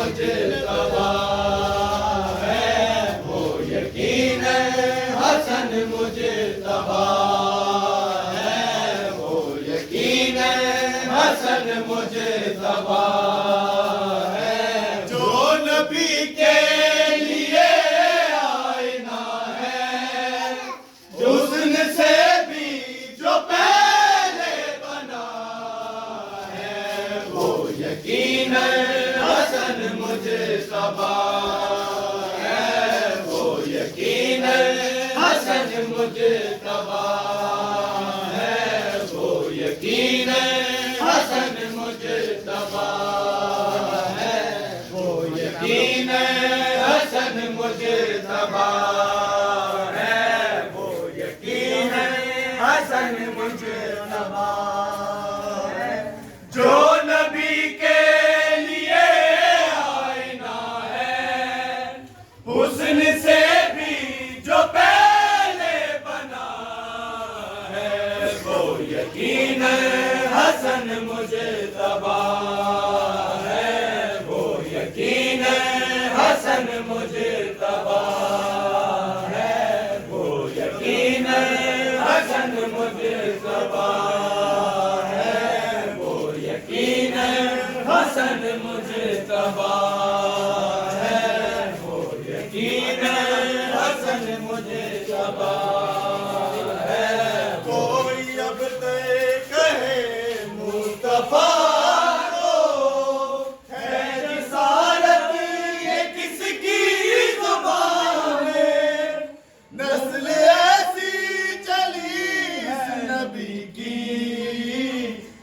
مجتبی ہے، وہ یقین حسن مجتبی ہے، وہ یقین حسن مجتبی ہے، جو نبی کے لیے آئینہ ہے، حسن سے بھی جو پہلے بنا ہے، وہ یقین حسن مجتبی ہے، وہ یقین حسن مجتبی ہے، وہ یقین حسن مجتبی ہے، وہ یقین حسن مجتبی ہے، وہ یقین حسن مجتبی ہے، جو نبی کے لیے آئینہ ہے، حسن سے بھی جو پہلے بنا ہے، وہ یقین حسن مجتبی ہے، وہ یقین حسن مجتبی ہے، وہ یقین حسن مجتبی ہے، وہ یقین حسن مجتبی ہے، وہ یقین حسن مجتبی ہے، کوئی اب تک کہے مصطفیٰ کو ہے جسارت یہ کس کی زبان ہے، نسل ایسی چلی ہے نبی کی،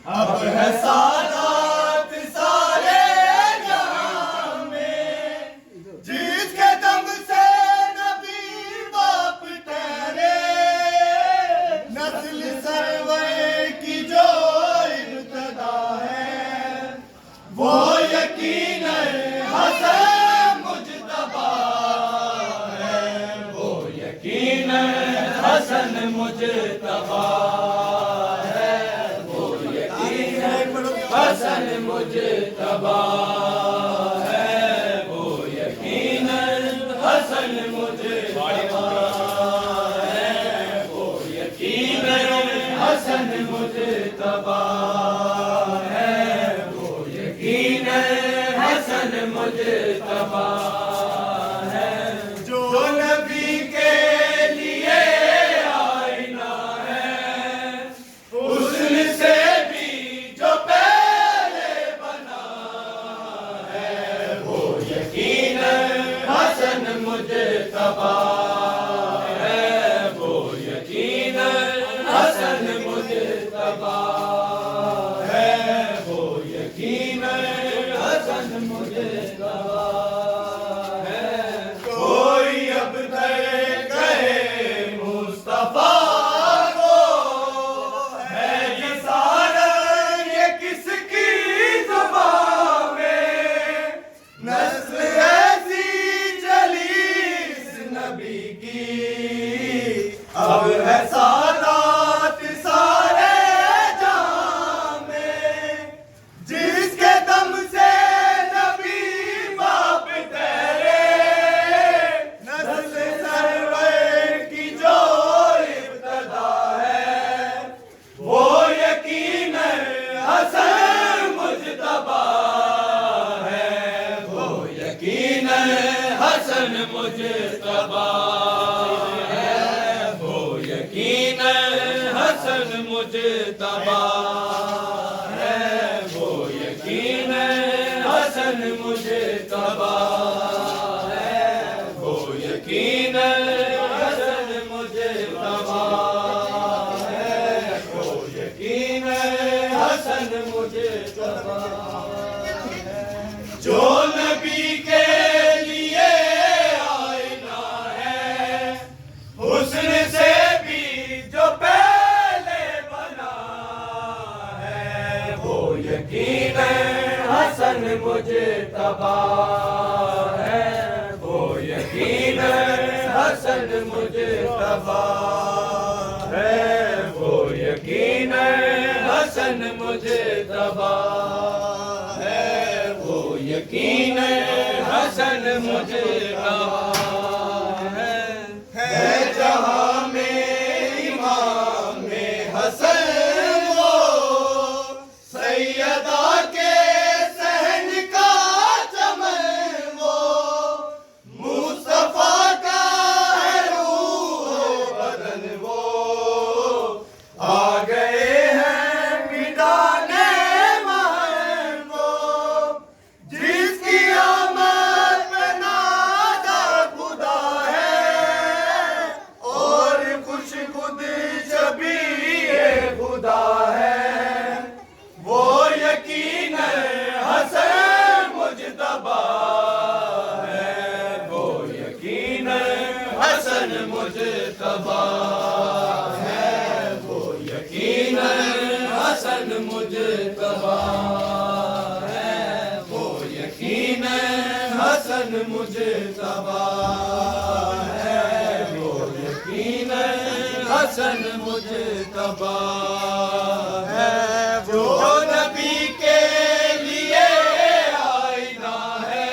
اب ہے سادات سارے جہاں میں، جس کے دم سے نبی باپ ٹھہرے، نسل سرور کی جو ابتدا ہے، وہ یقین حسن مجتبی ہے، وہ یقین حسن مجتبی ہے، وہ یقین حسن مجتبی ہے، وہ یقین حسن مجتبی ہے، وہ یقین حسن مجتبی ہے، وہ یقین حسن مجتبی ہے، جو نبی کے لیے آئینہ ہے، حسن سے بھی جو پہلے بنا ہے، وہ یقین حسن مجتبی ہے، وہ یقین حسن مجتبی ہے، وہ یقین حسن مجتبی ہے، کوئی اب تک کہے مصطفیٰ کو ہے جسارت یہ کس کی زبان میں، نسل ایسی چلی اس نبی کی، اب ہے سادات سارے جہاں میں، جس کے دم سے نبی باپ ٹھہرے، نسل سرور کی جو ابتدا ہے، وہ یقین حسن مجتبی ہے، وہ یقین حسن مجتبی ہے، وہ یقین حسن مجتبی ہے، وہ یقین حسن مجتبی ہے، وہ یقین حسن مجتبی ہے، وہ یقین حسن مجتبی ہے، جو نبی کے لیے آئینہ ہے، حسن سے بھی جو پہلے بنا ہے، وہ یقین حسن مجتبی ہے، وہ یقین حسن مجتبی ہے، وہ یقین حسن مجتبی ہے، وہ یقین یقین حسن مجتبی ہے جہاں میں امام حسن وہ سیدہ کے صحن کا چمن وہ مصطفیٰ کا ہے روح بدن وہ آ گئے ہیں مٹانے مہر وہ جس کی آمد پہ نادا خدا ہے اور خوش خود شبیہ خدا ہے وہ یقین حسن مجتبی ہے وہ یقین حسن مجتبی ہے وہ یقین حسن مجتبی ہے وہ یقین حسن مجتبی ہے وہ یقین حسن مجتبی ہے جو نبی کے لیے آئینہ ہے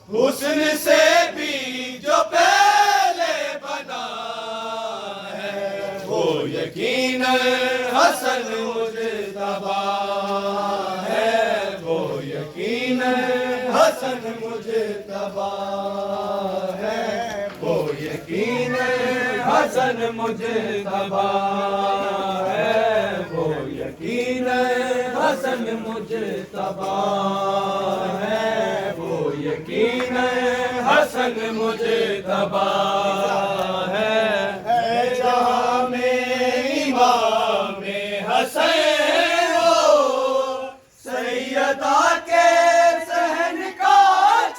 حسن سے بھی جو پہلے بنا ہے وہ یقین حسن مجتبی ہے وہ یقین حسن مجتبی ہے وہ یقین حسن مجتبی ہے وہ یقین حسن مجتبی ہے وہ یقین حسن مجتبی ہے جہاں میں امام حسن ہو سیدہ کے صحن کا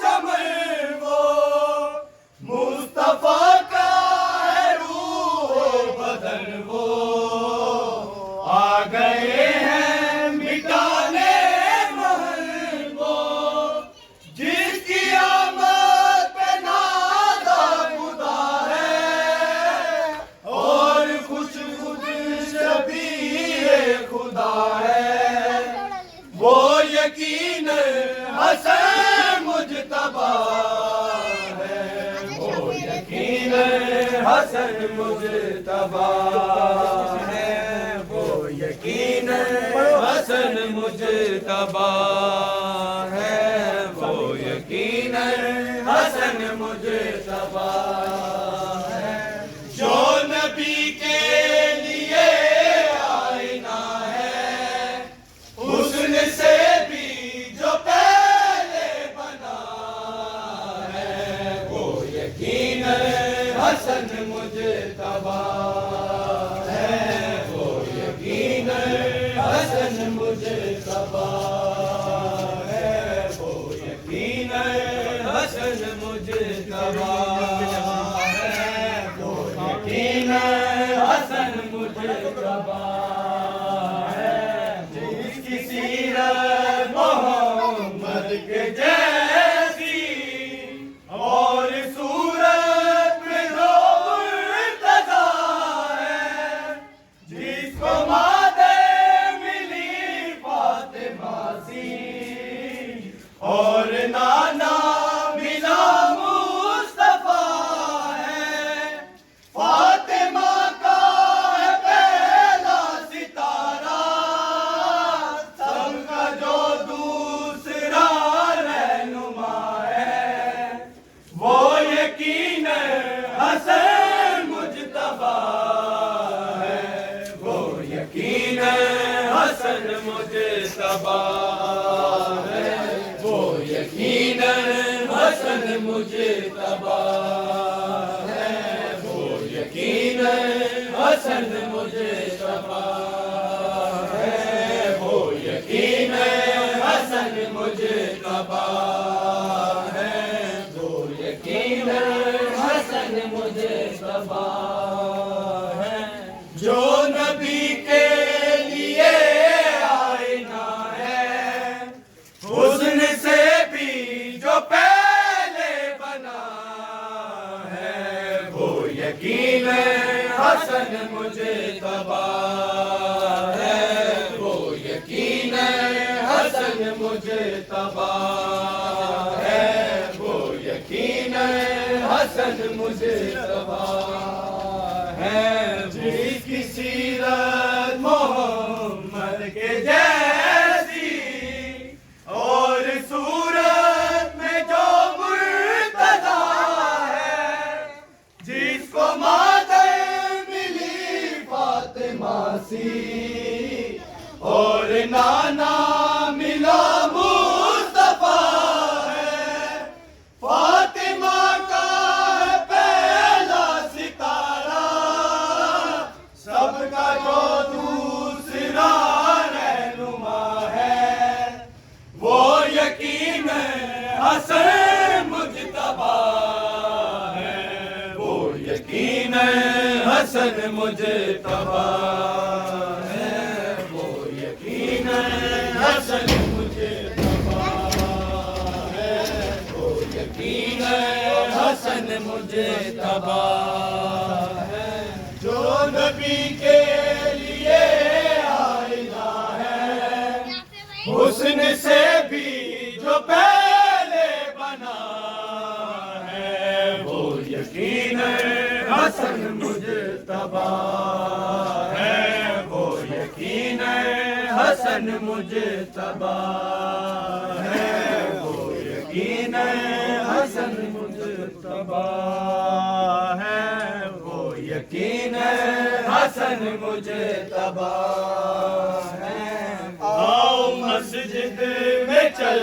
چمن وہ مصطفیٰ کا ہے روح بدن وہ آ گئے ہیں مٹانے مہر وہ جس کی آمد پہ نادا خدا ہے اور خوش خود شبیہ خدا ہے وہ یقین حسن مجتبی ہے وہ یقین حسن مجتبی ہے وہ یقین حسن مجتبی ہے وہ یقین حسن مجتبی ہے جو نبی کے لیے آئینہ ہے حسن سے بھی جو پہلے بنا ہے وہ یقین حسن مجتبی ہے وہ یقین حسن مجتبی ہے وہ یقین حسن مجتبی ہے وہ یقین حسن مجتبی ہے جس کی سیرت محمد کے جیسی اور صورت میں جو مرتضی ہے جس کو مادے ملی فاطمہ سی اور نانا ملا مصطفیٰ ہے فاطمہ کا ہے پہلا ستارہ سب کا جو دوسرا رہنما ہے وہ یقین حسن مجتبی ہے وہ یقین حسن مجتبی ہے وہ یقین حسن مجتبی ہے وہ یقین حسن مجتبی ہے وہ یقین حسن مجتبی ہے وہ یقین حسن مجتبی ہے جو نبی کے لیے آئینہ ہے حسن سے بھی جو پہلے بنا ہے وہ یقین حسن مجتبی حسن مجتبی ہے، وہ یقین حسن مجتبی ہے، جس کی سیرت محمد کے جیسی اور صورت میں جو مرتضی ہے، جس کو مادر ملی فاطمہ سی اور نانا ملا مصطفیٰ ہے، فاطمہ کا ہے پہلا ستارہ، سب کا جو دوسرا رہنما ہے، وہ یقین حسن مجتبی ہے، وہ یقین حسن مجتبی ہے، وہ یقین حسن مجتبی ہے، وہ یقین حسن مجتبی ہے، جو نبی کے لیے آئینہ ہے، حسن سے بھی جو پہلے بنا ہے، وہ یقین حسن مجتبی ہے، وہ یقین حسن مجتبی ہے، وہ یقین حسن مجتبی ہے، وہ یقین حسن مجتبی ہے، آؤ مسجد میں چل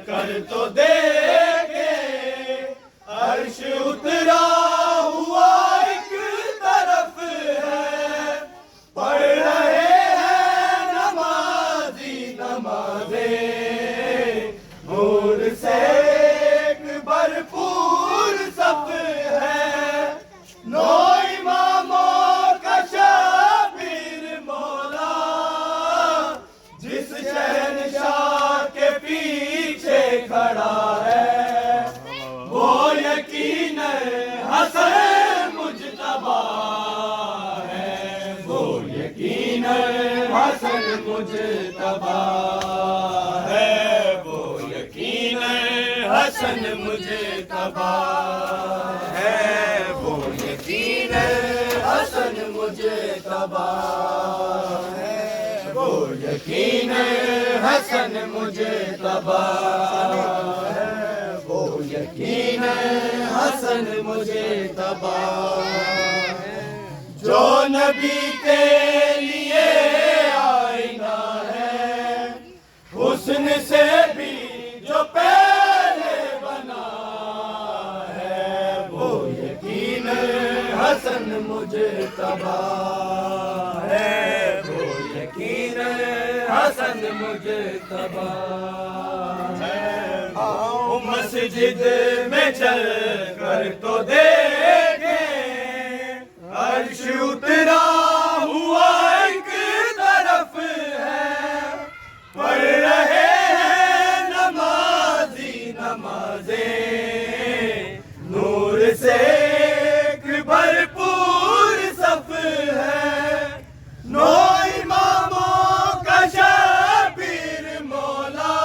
کر تو دیکھیں، عرش اترا ہوا ایک طرف ہے، پڑھ رہے ہیں نمازی نمازیں، نور سے ایک بھرپور صف ہے، نو اماموں کا شبیر مولا، جس شہنشاہ کے پیچھے کھڑا ہے، وہ یقین حسن مجتبی ہے، وہ یقین حسن مجتبی ہے، وہ یقین حسن مجتبی ہے، وہ یقین حسن مجتبی ہے، وہ یقین حسن مجتبی ہے، وہ یقین حسن مجتبی ہے، جو نبی کے لیے آئینہ ہے، حسن سے بھی جو پہلے بنا ہے، وہ یقین حسن مجتبی ہے، وہ یقین حسن مجتبی ہے، آؤ مسجد میں چل کر تو دیکھیں، عرش اترا ہوا ایک طرف ہے، پڑھ رہے ہیں نمازی نمازیں، نور سے ایک بھرپور صف ہے، نو اماموں کا شبیر مولا،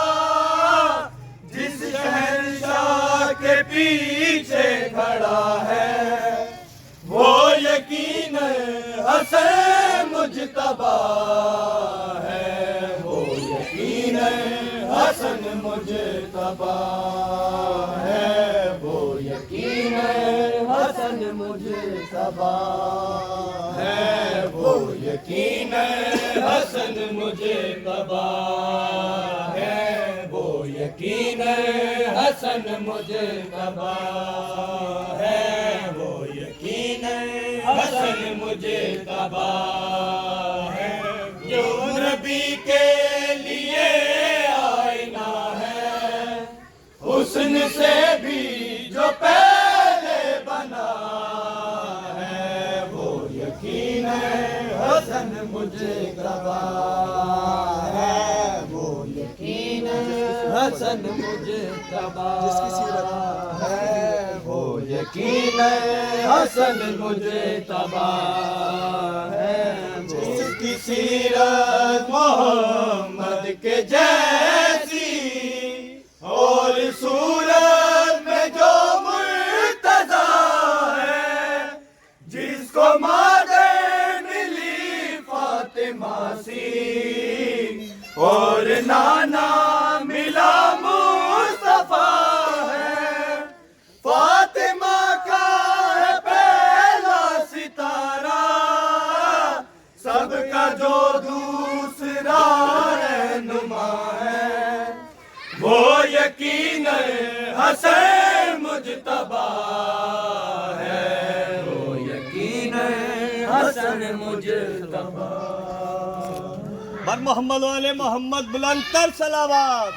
جس شہنشاہ کے پیچھے کھڑا ہے، وہ یقین حسن مجتبی ہے، وہ یقین حسن مجتبی ہے، وہ یقین حسن مجتبی ہے، وہ یقین حسن مجتبی ہے، وہ یقین حسن مجتبی ہے، وہ یقین حسن مجتبی ہے، جو نبی کے لیے آئینہ ہے، حسن سے بھی جو پہلے بنا ہے، وہ یقین حسن مجتبی ہے، وہ یقین حسن مجتبی ہے، وہ یقین حسن مجتبی ہے، جس کی سیرت محمد کے جیسی وہ یقیناً حسن مجتبی ہے، وہ یقیناً حسن مجتبی۔ بر محمد و آل محمد بلند تر صلوات۔